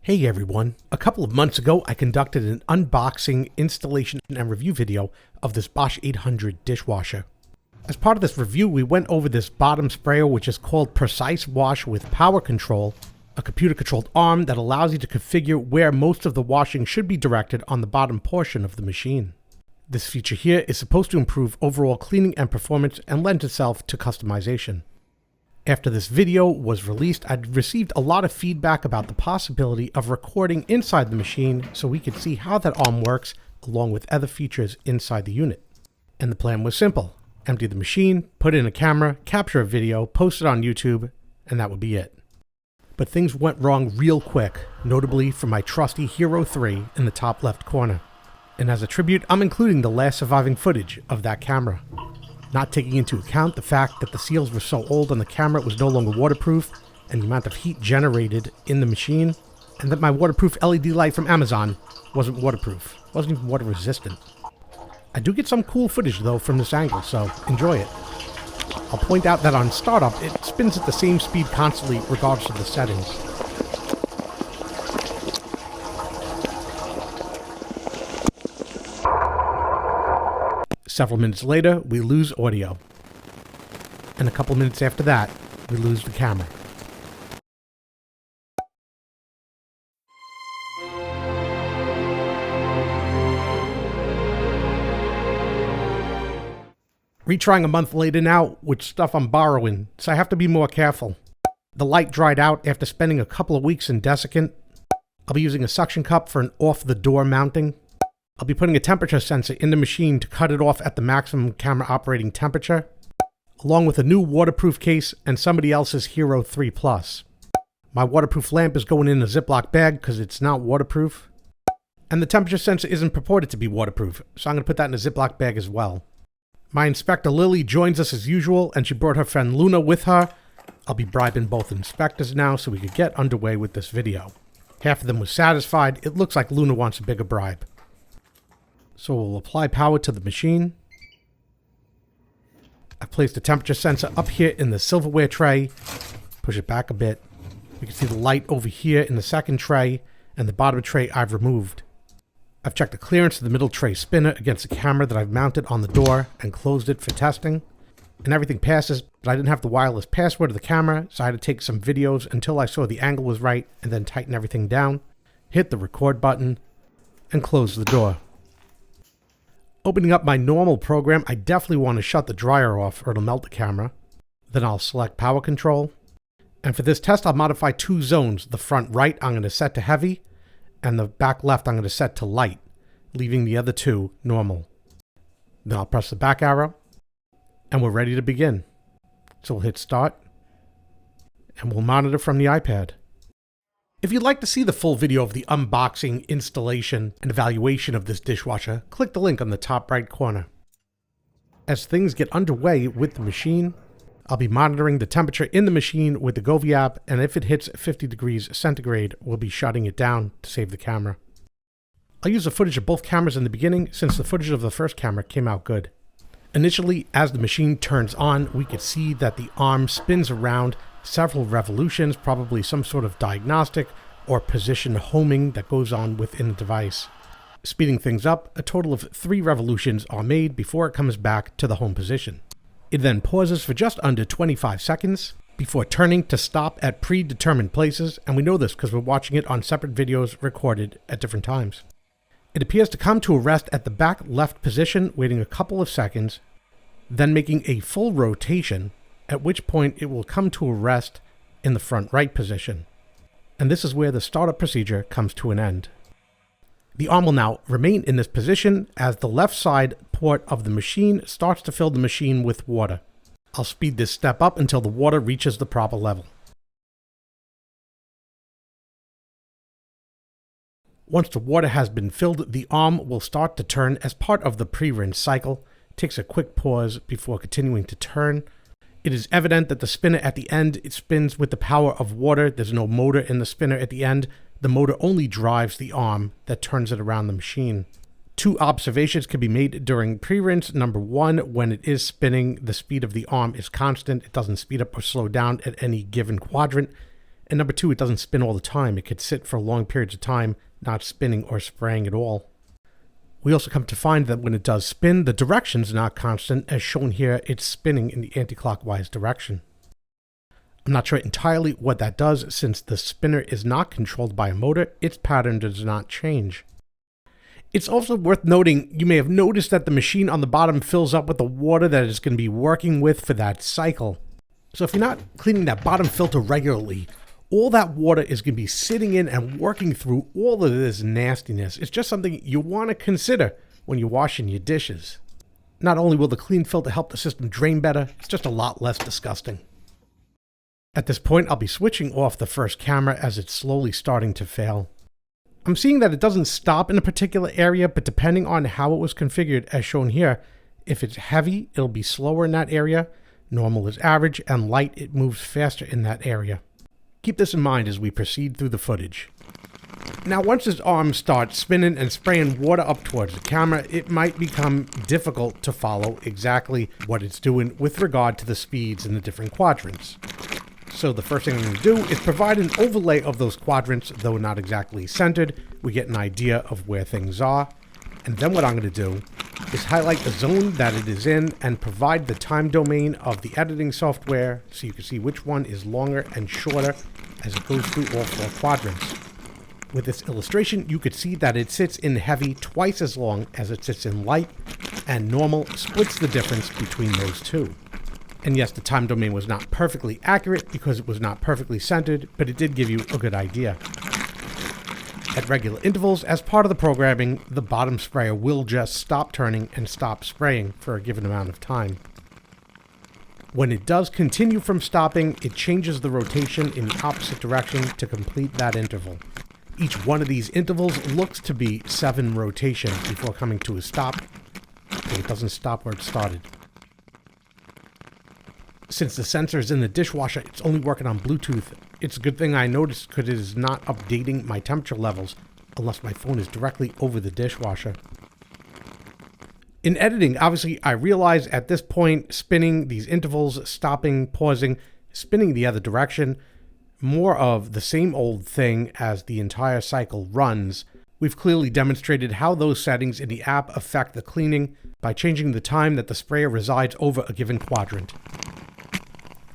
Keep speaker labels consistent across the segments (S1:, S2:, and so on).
S1: Hey everyone, a couple of months ago I conducted an unboxing, installation, and review video of this Bosch 800 dishwasher. As part of this review we went over this bottom sprayer which is called Precise Wash with PowerControl, a computer controlled arm that allows you to configure where most of the washing should be directed on the bottom portion of the machine. This feature here is supposed to improve overall cleaning and performance and lends itself to customization. After this video was released, I'd received a lot of feedback about the possibility of recording inside the machine so we could see how that arm works along with other features inside the unit. And the plan was simple. Empty the machine, put in a camera, capture a video, post it on YouTube, and that would be it. But things went wrong real quick, notably for my trusty Hero 3 in the top left corner. And as a tribute, I'm including the last surviving footage of that camera. Not taking into account the fact that the seals were so old on the camera it was no longer waterproof, and the amount of heat generated in the machine, and that my waterproof LED light from Amazon wasn't waterproof, wasn't even water resistant. I do get some cool footage though from this angle, so enjoy it. I'll point out that on startup it spins at the same speed constantly regardless of the settings. Several minutes later, we lose audio. And a couple minutes after that, we lose the camera. Retrying a month later now with stuff I'm borrowing, so I have to be more careful. The light dried out after spending a couple of weeks in desiccant. I'll be using a suction cup for an off-the-door mounting. I'll be putting a temperature sensor in the machine to cut it off at the maximum camera operating temperature, along with a new waterproof case and somebody else's Hero 3 Plus. My waterproof lamp is going in a Ziploc bag because it's not waterproof. And the temperature sensor isn't purported to be waterproof, so I'm going to put that in a Ziploc bag as well. My inspector Lily joins us as usual, and she brought her friend Luna with her. I'll be bribing both inspectors now so we could get underway with this video. Half of them was satisfied. It looks like Luna wants a bigger bribe. So we'll apply power to the machine. I've placed the temperature sensor up here in the silverware tray. Push it back a bit. You can see the light over here in the second tray, and the bottom tray I've removed. I've checked the clearance of the middle tray spinner against the camera that I've mounted on the door and closed it for testing. And everything passes, but I didn't have the wireless password of the camera, so I had to take some videos until I saw the angle was right and then tighten everything down, hit the record button, and close the door. Opening up my normal program, I definitely want to shut the dryer off or it'll melt the camera. Then I'll select PowerControl. And for this test, I'll modify two zones. The front right I'm going to set to heavy, and the back left I'm going to set to light, leaving the other two normal. Then I'll press the back arrow, and we're ready to begin. So we'll hit start, and we'll monitor from the iPad. If you'd like to see the full video of the unboxing, installation, and evaluation of this dishwasher, click the link on the top right corner. As things get underway with the machine, I'll be monitoring the temperature in the machine with the Govee app, and if it hits 50 degrees centigrade, we'll be shutting it down to save the camera. I'll use the footage of both cameras in the beginning since the footage of the first camera came out good. Initially, as the machine turns on, we could see that the arm spins around several revolutions, probably some sort of diagnostic or position homing that goes on within the device. Speeding things up, a total of 3 revolutions are made before it comes back to the home position. It then pauses for just under 25 seconds before turning to stop at predetermined places, and we know this because we're watching it on separate videos recorded at different times. It appears to come to a rest at the back left position, waiting a couple of seconds, then making a full rotation, at which point it will come to a rest in the front right position. And this is where the startup procedure comes to an end. The arm will now remain in this position as the left side port of the machine starts to fill the machine with water. I'll speed this step up until the water reaches the proper level. Once the water has been filled, the arm will start to turn as part of the pre-rinse cycle. It takes a quick pause before continuing to turn. It is evident that the spinner at the end, it spins with the power of water. There's no motor in the spinner at the end. The motor only drives the arm that turns it around the machine. 2 observations can be made during pre-rinse. Number 1, when it is spinning, the speed of the arm is constant. It doesn't speed up or slow down at any given quadrant. And number two, it doesn't spin all the time. It could sit for long periods of time, not spinning or spraying at all. We also come to find that when it does spin, the direction's not constant. As shown here, it's spinning in the anti-clockwise direction. I'm not sure entirely what that does. Since the spinner is not controlled by a motor, its pattern does not change. It's also worth noting, you may have noticed that the machine on the bottom fills up with the water that it's going to be working with for that cycle. So if you're not cleaning that bottom filter regularly, all that water is going to be sitting in and working through all of this nastiness. It's just something you want to consider when you're washing your dishes. Not only will the clean filter help the system drain better, it's just a lot less disgusting. At this point, I'll be switching off the first camera as it's slowly starting to fail. I'm seeing that it doesn't stop in a particular area, but depending on how it was configured, as shown here, if it's heavy, it'll be slower in that area, normal is average, and light, it moves faster in that area. Keep this in mind as we proceed through the footage. Now, once this arm starts spinning and spraying water up towards the camera, it might become difficult to follow exactly what it's doing with regard to the speeds in the different quadrants. So the first thing I'm going to do is provide an overlay of those quadrants, though not exactly centered. We get an idea of where things are. And then what I'm going to do is highlight the zone that it is in and provide the time domain of the editing software so you can see which one is longer and shorter as it goes through all four quadrants. With this illustration, you could see that it sits in heavy twice as long as it sits in light, and normal splits the difference between those two. And yes, the time domain was not perfectly accurate because it was not perfectly centered, but it did give you a good idea. At regular intervals, as part of the programming, the bottom sprayer will just stop turning and stop spraying for a given amount of time. When it does continue from stopping, it changes the rotation in the opposite direction to complete that interval. Each one of these intervals looks to be 7 rotations before coming to a stop, but it doesn't stop where it started. Since the sensor is in the dishwasher, it's only working on Bluetooth. It's a good thing I noticed because it is not updating my temperature levels unless my phone is directly over the dishwasher. In editing, obviously, I realize at this point, spinning these intervals, stopping, pausing, spinning the other direction, more of the same old thing as the entire cycle runs. We've clearly demonstrated how those settings in the app affect the cleaning by changing the time that the sprayer resides over a given quadrant.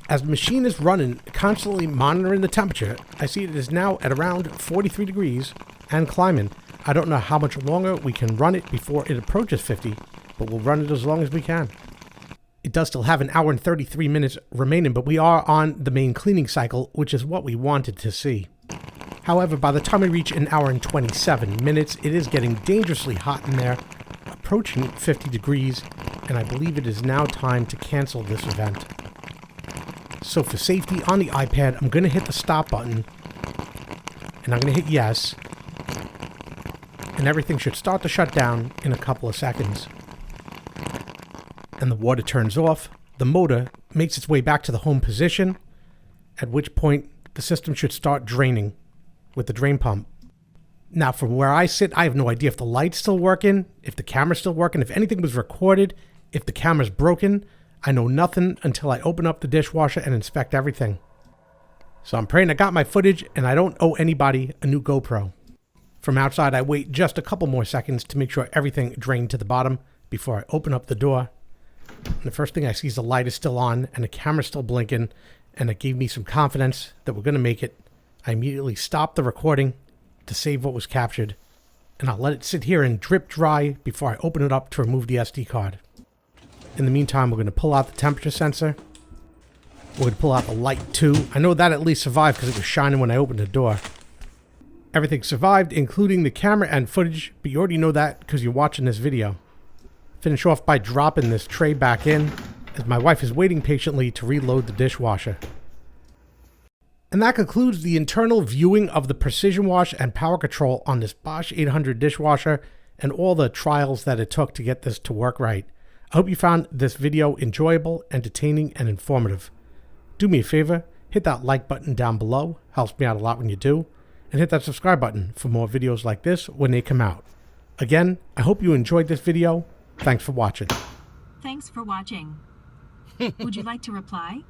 S1: As the machine is running, constantly monitoring the temperature, I see it is now at around 43 degrees and climbing. I don't know how much longer we can run it before it approaches 50, but we'll run it as long as we can. It does still have an hour and 33 minutes remaining, but we are on the main cleaning cycle, which is what we wanted to see. However, by the time we reach an hour and 27 minutes, it is getting dangerously hot in there, approaching 50 degrees, and I believe it is now time to cancel this event. So for safety on the iPad, I'm going to hit the stop button, and I'm going to hit yes, and everything should start to shut down in a couple of seconds. And the water turns off, the motor makes its way back to the home position, at which point the system should start draining with the drain pump. Now from where I sit, I have no idea if the light's still working, if the camera's still working, if anything was recorded, if the camera's broken. I know nothing until I open up the dishwasher and inspect everything. So I'm praying I got my footage and I don't owe anybody a new GoPro. From outside, I wait just a couple more seconds to make sure everything drained to the bottom before I open up the door. And the first thing I see is the light is still on and the camera's still blinking, and it gave me some confidence that we're going to make it. I immediately stopped the recording to save what was captured, and I'll let it sit here and drip dry before I open it up to remove the SD card. In the meantime, we're going to pull out the temperature sensor. We're going to pull out the light too. I know that at least survived because it was shining when I opened the door. Everything survived, including the camera and footage, but you already know that because you're watching this video. Finish off by dropping this tray back in, as my wife is waiting patiently to reload the dishwasher. And that concludes the internal viewing of the Precision Wash and PowerControl on this Bosch 800 dishwasher and all the trials that it took to get this to work right. I hope you found this video enjoyable, entertaining, and informative. Do me a favor, hit that like button down below, helps me out a lot when you do, and hit that subscribe button for more videos like this when they come out. Again, I hope you enjoyed this video. Thanks for watching.
S2: Thanks for watching. Would you like to reply?